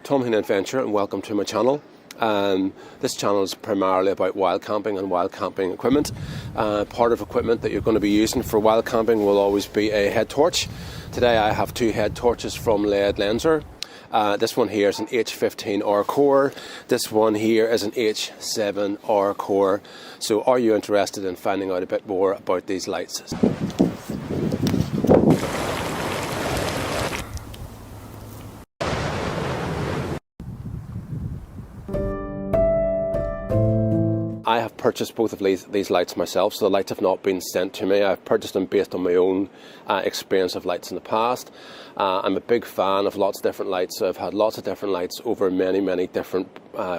Tom here in Adventure, and welcome to my channel. This channel is primarily about wild camping and wild camping equipment. Part of equipment that you're going to be using for wild camping will always be a head torch. Today I have two head torches from Ledlenser. This one here is an H15R core. This one here is an H7R core. So are you interested in finding out a bit more about these lights? I have purchased both of these lights myself, so the lights have not been sent to me. I've purchased them based on my own experience of lights in the past. I'm a big fan of lots of different lights, so I've had lots of different lights over many different,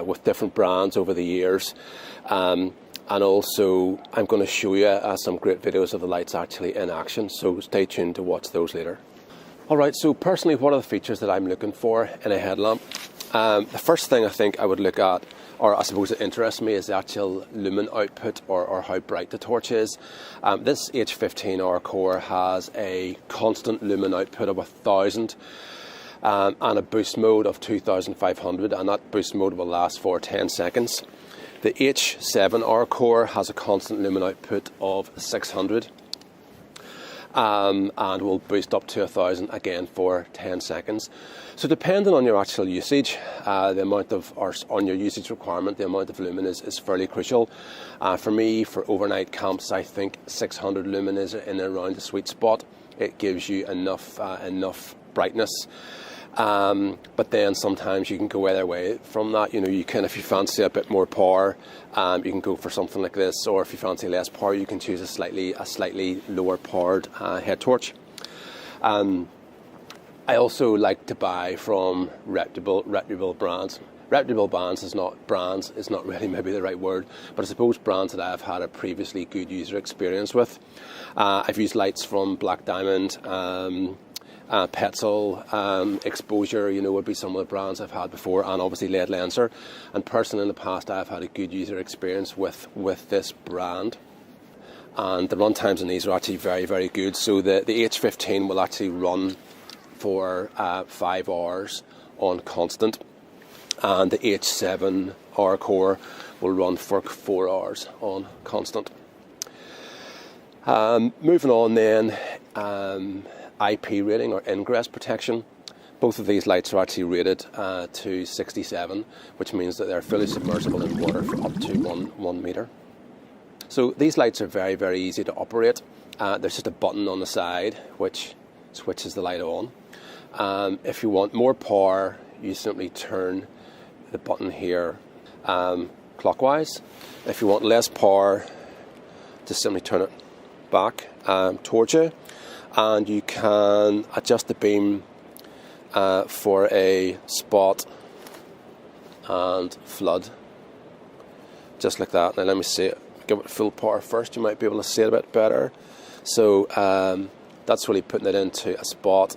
with different brands over the years. And also, I'm going to show you some great videos of the lights actually in action, so stay tuned to watch those later. Alright, so personally, what are the features that I'm looking for in a headlamp? The first thing I think I would look at, or I suppose it interests me, is the actual lumen output, or how bright the torch is. This H15R core has a constant lumen output of 1000 and a boost mode of 2500, and that boost mode will last for 10 seconds. The H7R core has a constant lumen output of 600 and will boost up to 1000 again for 10 seconds. So depending on your actual usage, the amount of, or on your usage requirement, the amount of lumen is fairly crucial. For me, for overnight camps, I think 600 lumen is in and around the sweet spot. It gives you enough brightness. But then sometimes you can go either way from that. You know, you can, if you fancy a bit more power, you can go for something like this, or if you fancy less power, you can choose a slightly lower powered head torch. I also like to buy from reputable brands. Reputable brands is not really maybe the right word, but I suppose brands that I've had a previously good user experience with. I've used lights from Black Diamond, Petzl, Exposure, you know, would be some of the brands I've had before, and obviously Ledlenser. And personally, in the past, I've had a good user experience with this brand. And the run times on these are actually very good. So the H15 will actually run for 5 hours on constant, and the H7R core will run for 4 hours on constant. Moving on then, IP rating, or Ingress Protection. Both of these lights are actually rated to 67, which means that they're fully submersible in water for up to 1 meter. So these lights are very easy to operate. There's just a button on the side which switches the light on. If you want more power, you simply turn the button here clockwise. If you want less power, just simply turn it back towards you. And you can adjust the beam for a spot and flood, just like that. Now let me see it. Give it full power first. You might be able to see it a bit better. So that's really putting it into a spot,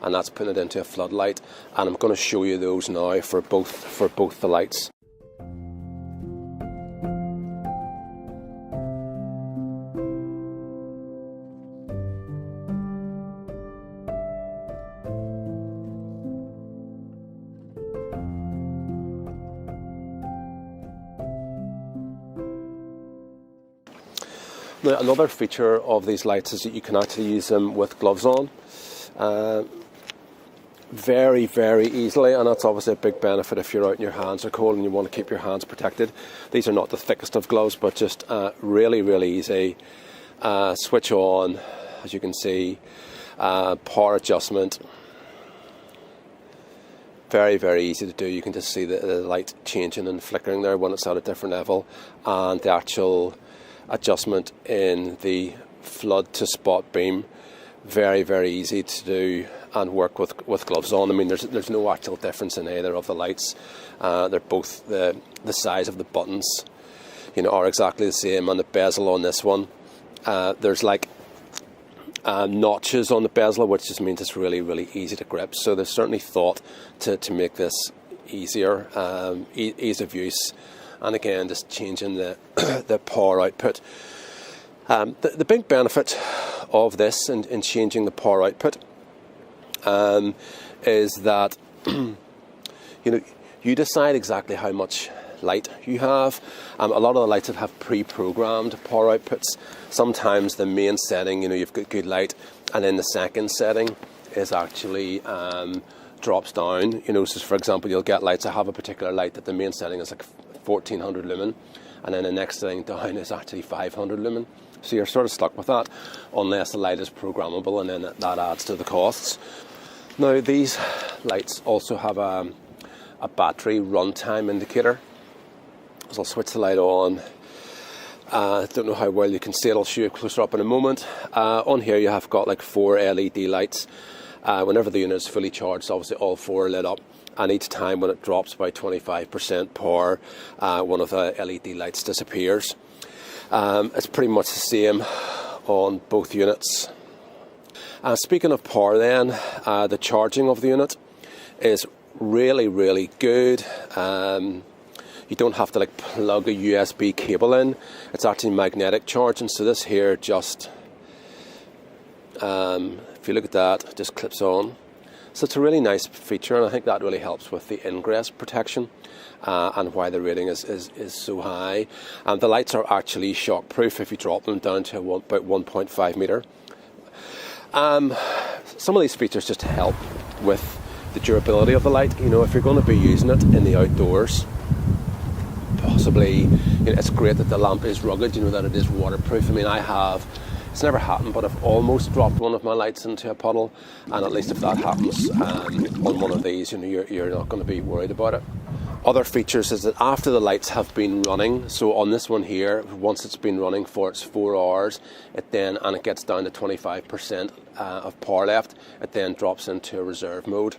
and that's putting it into a floodlight. And I'm going to show you those now for both the lights. Now, another feature of these lights is that you can actually use them with gloves on very easily, and that's obviously a big benefit if you're out and your hands are cold and you want to keep your hands protected. These are not the thickest of gloves, but just really easy. Switch on, as you can see, power adjustment. Very easy to do. You can just see the light changing and flickering there when it's at a different level, and the actual adjustment in the flood to spot beam, very easy to do and work with gloves on. I mean, there's no actual difference in either of the lights. They're both the size of the buttons, you know, are exactly the same, and the bezel on this one, there's like notches on the bezel, which just means it's really easy to grip. So there's certainly thought to make this easier, ease of use. And again, just changing the power output. The big benefit of this in changing the power output is that you decide exactly how much light you have. A lot of the lights that have pre-programmed power outputs. Sometimes the main setting, you've got good light, and then the second setting is actually drops down. So for example, you'll get lights. I have a particular light that the main setting is like 1400 lumen, and then the next setting down is actually 500 lumen. So you're sort of stuck with that unless the light is programmable, and then that adds to the costs. Now these lights also have a battery runtime indicator. So I'll switch the light on. Don't know how well you can see it. I'll show you closer up in a moment. On here you have got like 4 LED lights. Whenever the unit is fully charged, obviously all 4 are lit up, and each time when it drops by 25% power, one of the LED lights disappears. It's pretty much the same on both units. Speaking of power then, the charging of the unit is really, really good. You don't have to like plug a USB cable in. It's actually magnetic charging, so this here just, if you look at that, it just clips on. So it's a really nice feature, and I think that really helps with the ingress protection and why the rating is so high. The lights are actually shockproof if you drop them down to about 1.5 metre. Some of these features just help with the durability of the light. If you're going to be using it in the outdoors, possibly, it's great that the lamp is rugged, that it is waterproof. It's never happened, but I've almost dropped one of my lights into a puddle, and at least if that happens on one of these, you're not going to be worried about it. Other features is that after the lights have been running, so on this one here, once it's been running for its 4 hours, it gets down to 25% of power left, it then drops into a reserve mode.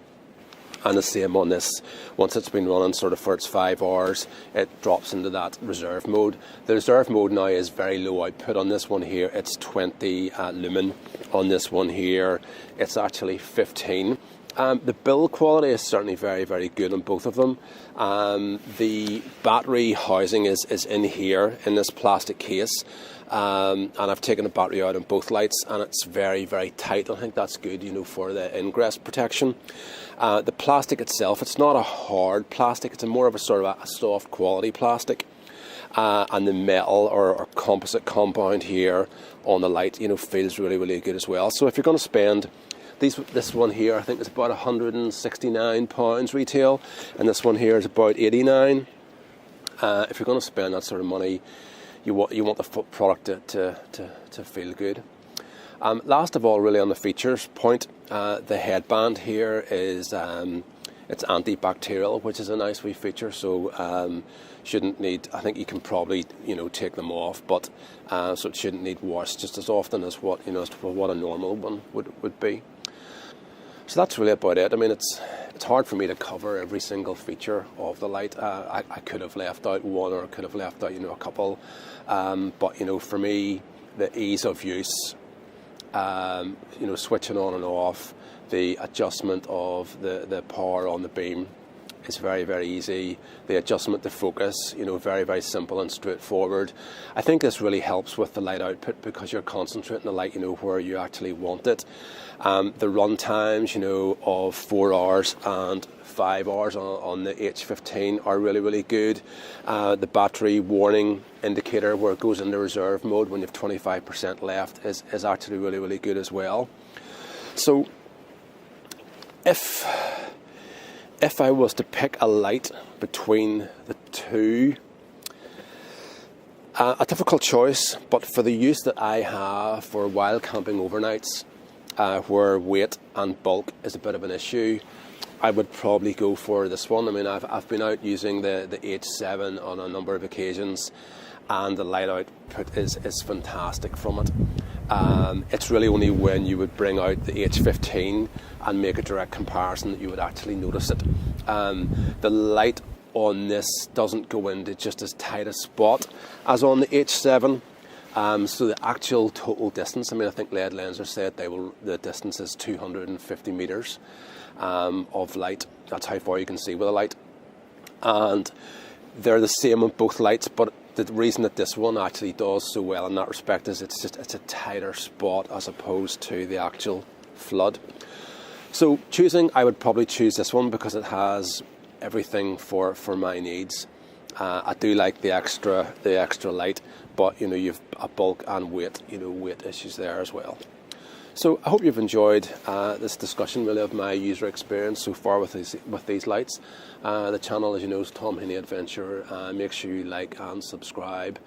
And the same on this, once it's been running sort of for its 5 hours, it drops into that reserve mode. The reserve mode now is very low output. On this one here, it's 20 lumen. On this one here, it's actually 15. The build quality is certainly very, very good on both of them. The battery housing is in here, in this plastic case. And I've taken the battery out on both lights, and it's very, very tight. I think that's good, for the ingress protection. The plastic itself, it's not a hard plastic. It's more of a sort of a soft quality plastic. And the metal or composite compound here on the light, feels really, really good as well. So if you're going to spend this one here, I think is about £169 retail, and this one here is about £89. If you're going to spend that sort of money, you want the product to feel good. Last of all, really on the features point, the headband here is it's antibacterial, which is a nice wee feature. So shouldn't need. I think you can probably take them off, but so it shouldn't need washed just as often as what a normal one would be. So that's really about it. It's hard for me to cover every single feature of the light. I could have left out one, or could have left out a couple. But for me, the ease of use, switching on and off, the adjustment of the power on the beam is very, very easy. The adjustment to focus, very, very simple and straightforward. I think this really helps with the light output because you're concentrating the light, where you actually want it. The run times, of 4 hours and 5 hours on the H15 are really, really good. The battery warning indicator where it goes into reserve mode when you have 25% left is actually really, really good as well. So if I was to pick a light between the two, a difficult choice, but for the use that I have for wild camping overnights, where weight and bulk is a bit of an issue, I would probably go for this one. I've been out using the H7 on a number of occasions, and the light output is fantastic from it. It's really only when you would bring out the H15 and make a direct comparison that you would actually notice it. The light on this doesn't go into just as tight a spot as on the H7. So the actual total distance, I think Ledlenser said the distance is 250 metres of light. That's how far you can see with a light. And they're the same on both lights, but the reason that this one actually does so well in that respect is it's a tighter spot as opposed to the actual flood. So choosing, I would probably choose this one because it has everything for my needs. I do like the extra light, but you've a bulk and weight issues there as well. So I hope you've enjoyed this discussion really of my user experience so far with these lights. The channel, as you know, is Tom Heaney Adventure. Make sure you like and subscribe,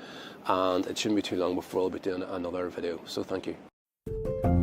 and it shouldn't be too long before we'll be doing another video. So thank you.